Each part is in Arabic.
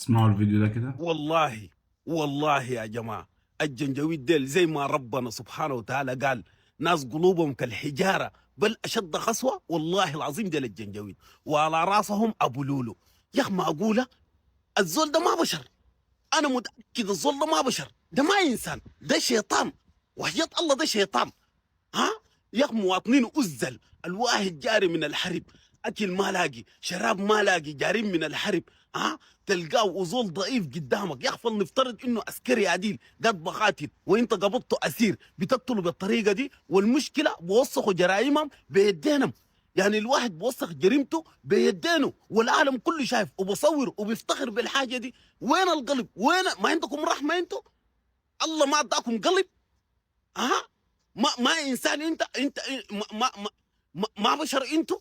اسمعوا الفيديو ده كده. والله والله يا جماعة، الجنجويد ديل زي ما ربنا سبحانه وتعالى قال ناس قلوبهم كالحجارة بل أشد قسوة. والله العظيم ديل الجنجويد وعلى راسهم أبو لولو. يا أخي معقولة الزول ده ما بشر؟ أنا متأكد الزول ده ما بشر، ده ما إنسان، ده شيطان. وحياة الله ده شيطان. ها يا اخي مواطنين أزل، الواحد جاري من الحرب، اكل ما لاقي، شراب ما لاقي، جارين من الحرب. ها تلقاه وزول ضعيف قدامك. يا اخي فلنفترض انه عسكري عديل قد بقاتل وانت قبضته اسير، بتقتله بالطريقه دي، والمشكله بوسخوا جرائمهم بيدينهم. يعني الواحد بوسخ جريمته بيدينه والعالم كله شايف وبصور وبيفتخر بالحاجه دي. وين القلب؟ وين؟ ما عندكم رحمه انتوا؟ الله ما اداكم قلب؟ ها ما انسان انت ما بشر انتوا.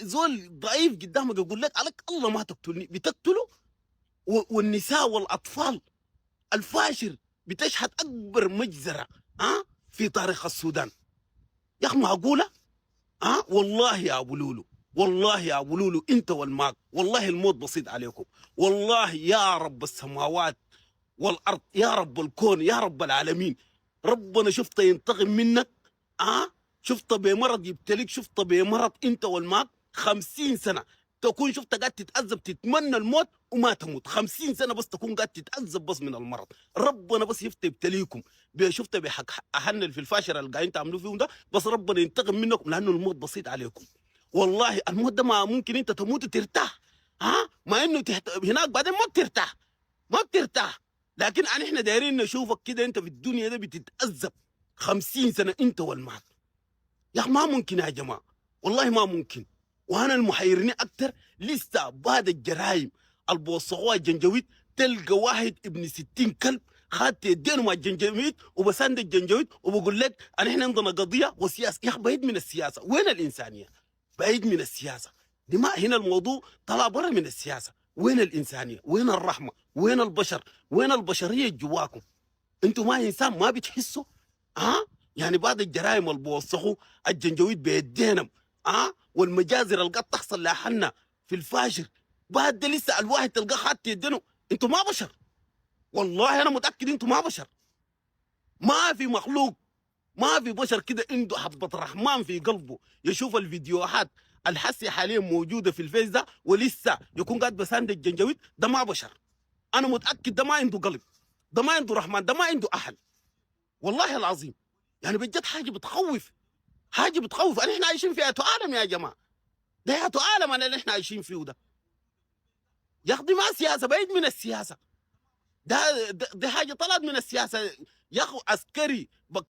زول ضعيف قدامك يقول لك عليك الله ما تقتلني، بتقتله. والنساء والاطفال. الفاشر بتشهد اكبر مجزره في تاريخ السودان. يا اخي معقوله؟ والله يا ابو لولو، والله يا ابو لولو انت والماك، والله الموت بسيط عليكم. والله يا رب السماوات والارض، يا رب الكون، يا رب العالمين، ربنا شفت ينتقم منك. شفت بمرض يبتليك، شفت بمرض انت والماك 50 سنه تكون شفت قاعد تتعذب، تتمنى الموت وما تموت 50 سنه بس تكون قاعد تتعذب بس من المرض. ربنا بس يفتى يبتليكم شفت بحق اهنل في الفاشر اللي قاعدين تعملوه فيهم ده، بس ربنا ينتقم منكم لانه الموت بسيط عليكم. والله الموت ده ما ممكن انت تموت وترتاح. ما انه هناك بعدين ما بترتاح، ما بترتاح. لكن احنا دايرين نشوفك كده انت في الدنيا ده بتتأذب 50 سنة انت والمعك. يا اخي ما ممكن يا جماعة، والله ما ممكن. وانا المحيرني اكتر لسه بعد الجرايم اللي بوصغوها الجنجويد، تلقى واحد ابن 60 كلب خدت يدينه مع الجنجويد وبساند الجنجويد وبقول لك احنا عندنا قضية وسياسة. يا اخي بعيد من السياسة، وين الإنسانية؟ بعيد من السياسة. دماء هنا الموضوع طلع برا من السياسة. وين الإنسانية؟ وين الرحمة؟ وين البشر؟ وين البشرية جواكم؟ انتوا ما انسان؟ ما بتحسوا؟ يعني بعد الجرائم اللي بوسخوا الجنجويد بيدينهم، والمجازر اللي قد تحصل لاحنا في الفاشر، بعد ده لسه الواحد تلقاه خدت يدينه. انتوا ما بشر، والله انا متاكد انتوا ما بشر. ما في مخلوق، ما في بشر كده عنده حبة رحمن في قلبه يشوف الفيديوهات الحسي حاليا موجودة في الفيس ده ولسه يكون قاعد بساند الجنجويد. ده ما بشر، انا متاكد ده ما عنده قلب، ده ما عنده رحمن، ده ما عنده اهل. والله العظيم يعني بجد حاجه بتخوف، حاجه بتخوف. احنا عايشين في ايات عالم يا جماعه، ده ايات عالم اللي احنا عايشين فيه ده. يا اخي دي ما سياسه، بعيد من السياسه. ده حاجه طلعت من السياسه. يا اخي عسكري